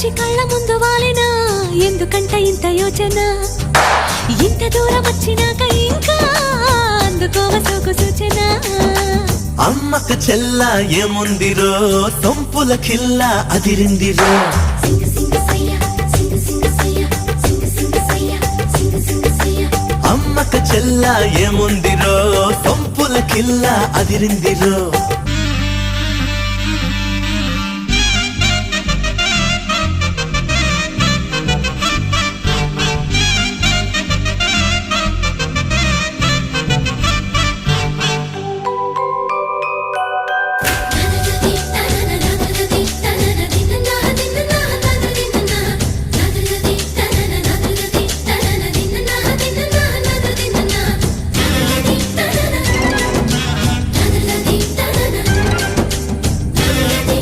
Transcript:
వచ్చి కళ్ళ ముందు వాలినా ఎందుకంట ఇంత యోచన ఇంత దూరం వచ్చినాక ఇంకా అందుకోవ సోకు సూచన అమ్మకు చెల్ల ఏముందిరో సొంపుల కిల్ల అదిరిందిరో అమ్మకు చెల్ల ఏముందిరో సొంపుల కిల్ల అదిరిందిరో